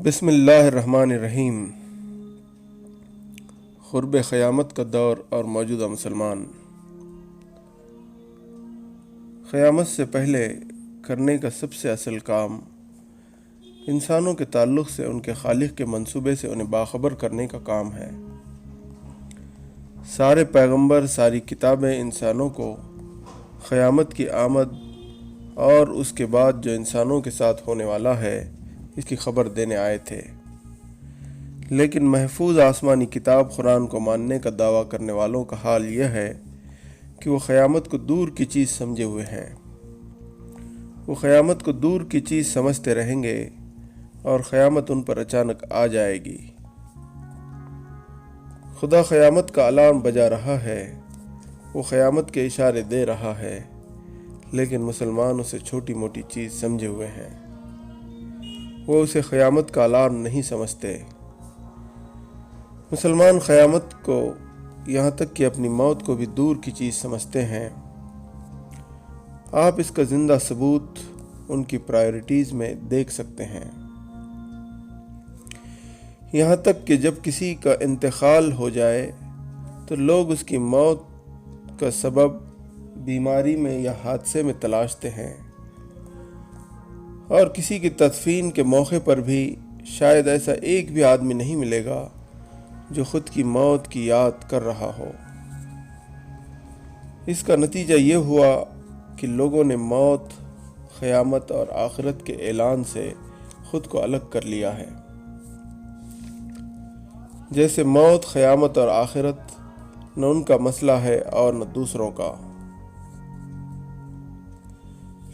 بسم اللہ الرحمن الرحیم۔ قرب قیامت کا دور اور موجودہ مسلمان۔ قیامت سے پہلے کرنے کا سب سے اصل کام انسانوں کے تعلق سے ان کے خالق کے منصوبے سے انہیں باخبر کرنے کا کام ہے۔ سارے پیغمبر، ساری کتابیں انسانوں کو قیامت کی آمد اور اس کے بعد جو انسانوں کے ساتھ ہونے والا ہے اس کی خبر دینے آئے تھے، لیکن محفوظ آسمانی کتاب قرآن کو ماننے کا دعویٰ کرنے والوں کا حال یہ ہے کہ وہ قیامت کو دور کی چیز سمجھے ہوئے ہیں۔ وہ قیامت کو دور کی چیز سمجھتے رہیں گے اور قیامت ان پر اچانک آ جائے گی۔ خدا قیامت کا الارم بجا رہا ہے، وہ قیامت کے اشارے دے رہا ہے، لیکن مسلمان اسے چھوٹی موٹی چیز سمجھے ہوئے ہیں۔ وہ اسے قیامت کا الارم نہیں سمجھتے۔ مسلمان قیامت کو یہاں تک کہ اپنی موت کو بھی دور کی چیز سمجھتے ہیں۔ آپ اس کا زندہ ثبوت ان کی پرائیورٹیز میں دیکھ سکتے ہیں۔ یہاں تک کہ جب کسی کا انتقال ہو جائے تو لوگ اس کی موت کا سبب بیماری میں یا حادثے میں تلاشتے ہیں، اور کسی کی تدفین کے موقع پر بھی شاید ایسا ایک بھی آدمی نہیں ملے گا جو خود کی موت کی یاد کر رہا ہو۔ اس کا نتیجہ یہ ہوا کہ لوگوں نے موت، قیامت اور آخرت کے اعلان سے خود کو الگ کر لیا ہے۔ جیسے موت، قیامت اور آخرت نہ ان کا مسئلہ ہے اور نہ دوسروں کا۔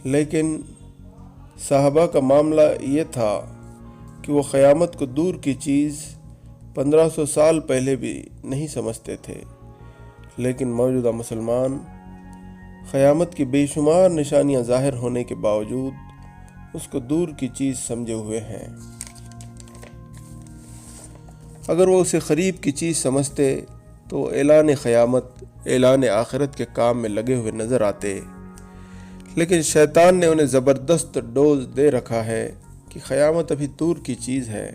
لیکن صحابہ کا معاملہ یہ تھا کہ وہ قیامت کو دور کی چیز 1500 سال پہلے بھی نہیں سمجھتے تھے، لیکن موجودہ مسلمان قیامت کی بے شمار نشانیاں ظاہر ہونے کے باوجود اس کو دور کی چیز سمجھے ہوئے ہیں۔ اگر وہ اسے قریب کی چیز سمجھتے تو وہ اعلان قیامت، اعلان آخرت کے کام میں لگے ہوئے نظر آتے، لیکن شیطان نے انہیں زبردست ڈوز دے رکھا ہے کہ قیامت ابھی دور کی چیز ہے۔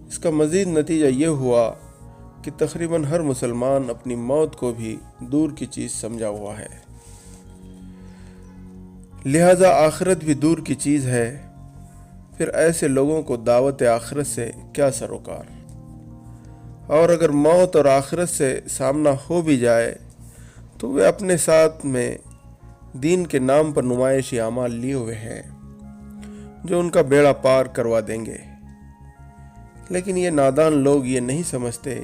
اس کا مزید نتیجہ یہ ہوا کہ تقریباً ہر مسلمان اپنی موت کو بھی دور کی چیز سمجھا ہوا ہے، لہذا آخرت بھی دور کی چیز ہے۔ پھر ایسے لوگوں کو دعوت آخرت سے کیا سروکار؟ اور اگر موت اور آخرت سے سامنا ہو بھی جائے تو وہ اپنے ساتھ میں دین کے نام پر نمائشی اعمال لیے ہوئے ہیں جو ان کا بیڑا پار کروا دیں گے۔ لیکن یہ نادان لوگ یہ نہیں سمجھتے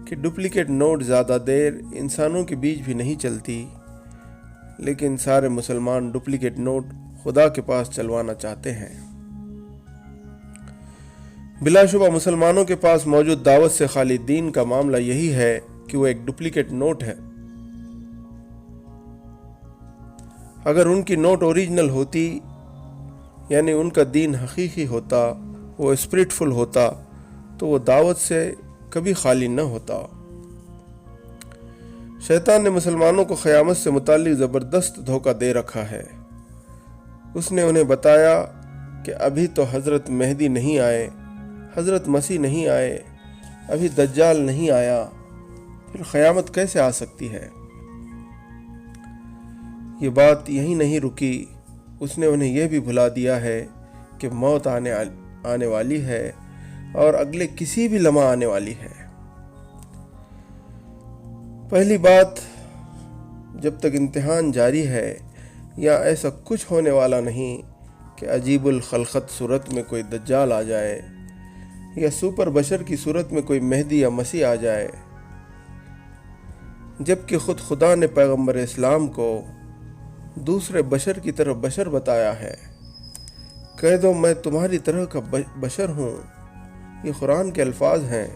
کہ ڈپلیکیٹ نوٹ زیادہ دیر انسانوں کے بیچ بھی نہیں چلتی، لیکن سارے مسلمان ڈپلیکیٹ نوٹ خدا کے پاس چلوانا چاہتے ہیں۔ بلا شبہ مسلمانوں کے پاس موجود دعوت سے خالی دین کا معاملہ یہی ہے کہ وہ ایک ڈپلیکیٹ نوٹ ہے۔ اگر ان کی نوٹ اوریجنل ہوتی، یعنی ان کا دین حقیقی ہوتا، وہ اسپرٹ فل ہوتا، تو وہ دعوت سے کبھی خالی نہ ہوتا۔ شیطان نے مسلمانوں کو قیامت سے متعلق زبردست دھوکہ دے رکھا ہے۔ اس نے انہیں بتایا کہ ابھی تو حضرت مہدی نہیں آئے، حضرت مسیح نہیں آئے، ابھی دجال نہیں آیا، پھر قیامت کیسے آ سکتی ہے؟ یہ بات یہیں نہیں رکی، اس نے انہیں یہ بھی بھلا دیا ہے کہ موت آنے والی ہے اور اگلے کسی بھی لمحہ آنے والی ہے۔ پہلی بات، جب تک امتحان جاری ہے یا ایسا کچھ ہونے والا نہیں کہ عجیب الخلقت صورت میں کوئی دجال آ جائے یا سپر بشر کی صورت میں کوئی مہدی یا مسیح آ جائے، جبکہ خود خدا نے پیغمبر اسلام کو دوسرے بشر کی طرح بشر بتایا ہے۔ کہہ دو میں تمہاری طرح کا بشر ہوں، یہ قرآن کے الفاظ ہیں۔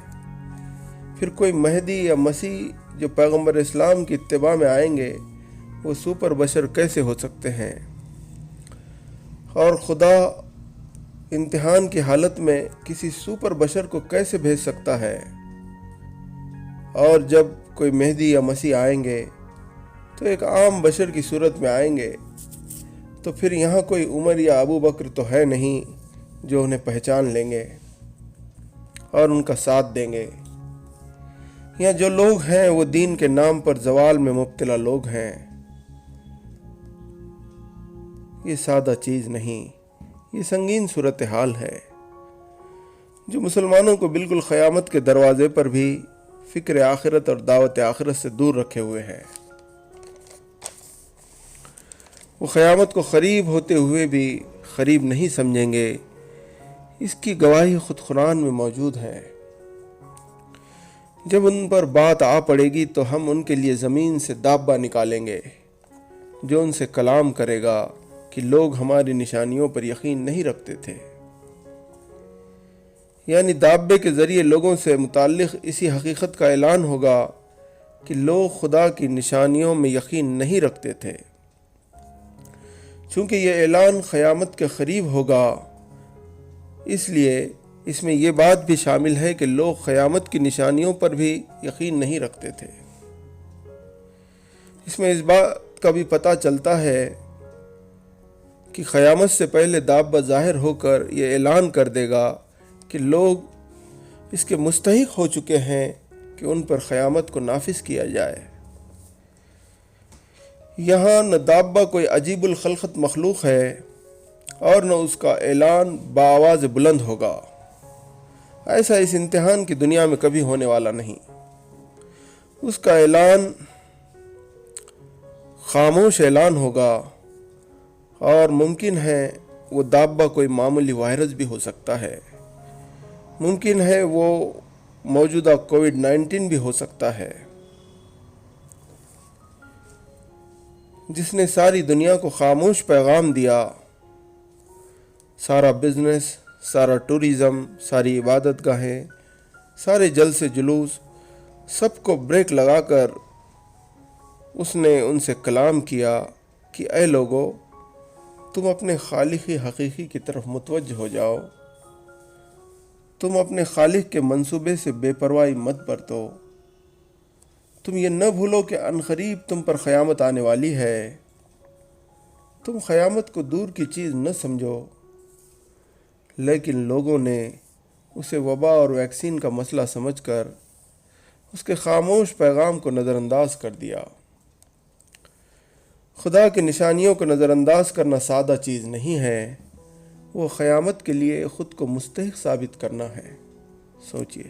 پھر کوئی مہدی یا مسیح جو پیغمبر اسلام کی اتباع میں آئیں گے، وہ سپر بشر کیسے ہو سکتے ہیں؟ اور خدا امتحان کی حالت میں کسی سپر بشر کو کیسے بھیج سکتا ہے؟ اور جب کوئی مہدی یا مسیح آئیں گے تو ایک عام بشر کی صورت میں آئیں گے، تو پھر یہاں کوئی عمر یا ابو بکر تو ہے نہیں جو انہیں پہچان لیں گے اور ان کا ساتھ دیں گے، یا جو لوگ ہیں وہ دین کے نام پر زوال میں مبتلا لوگ ہیں۔ یہ سادہ چیز نہیں، یہ سنگین صورتحال ہے جو مسلمانوں کو بالکل قیامت کے دروازے پر بھی فکر آخرت اور دعوت آخرت سے دور رکھے ہوئے ہے۔ وہ قیامت کو قریب ہوتے ہوئے بھی قریب نہیں سمجھیں گے، اس کی گواہی خود قرآن میں موجود ہے۔ جب ان پر بات آ پڑے گی تو ہم ان کے لیے زمین سے دابہ نکالیں گے جو ان سے کلام کرے گا کہ لوگ ہماری نشانیوں پر یقین نہیں رکھتے تھے۔ یعنی دابے کے ذریعے لوگوں سے متعلق اسی حقیقت کا اعلان ہوگا کہ لوگ خدا کی نشانیوں میں یقین نہیں رکھتے تھے۔ چونکہ یہ اعلان قیامت کے قریب ہوگا، اس لیے اس میں یہ بات بھی شامل ہے کہ لوگ قیامت کی نشانیوں پر بھی یقین نہیں رکھتے تھے۔ اس میں اس بات کا بھی پتہ چلتا ہے کہ قیامت سے پہلے دابہ ظاہر ہو کر یہ اعلان کر دے گا کہ لوگ اس کے مستحق ہو چکے ہیں کہ ان پر قیامت کو نافذ کیا جائے۔ یہاں نہ دابہ کوئی عجیب الخلقت مخلوق ہے اور نہ اس کا اعلان بآواز بلند ہوگا۔ ایسا اس امتحان کی دنیا میں کبھی ہونے والا نہیں۔ اس کا اعلان خاموش اعلان ہوگا، اور ممکن ہے وہ دابہ کوئی معمولی وائرس بھی ہو سکتا ہے، ممکن ہے وہ موجودہ کووڈ-19 بھی ہو سکتا ہے، جس نے ساری دنیا کو خاموش پیغام دیا۔ سارا بزنس، سارا ٹورزم، ساری عبادت گاہیں، سارے جلسے جلوس، سب کو بریک لگا کر اس نے ان سے کلام کیا کہ اے لوگو، تم اپنے خالق حقیقی کی طرف متوجہ ہو جاؤ، تم اپنے خالق کے منصوبے سے بے پرواہی مت برتو، تم یہ نہ بھولو کہ عنقریب تم پر قیامت آنے والی ہے، تم قیامت کو دور کی چیز نہ سمجھو۔ لیکن لوگوں نے اسے وبا اور ویکسین کا مسئلہ سمجھ کر اس کے خاموش پیغام کو نظر انداز کر دیا۔ خدا کی نشانیوں کو نظر انداز کرنا سادہ چیز نہیں ہے، وہ قیامت کے لیے خود کو مستحق ثابت کرنا ہے۔ سوچئے۔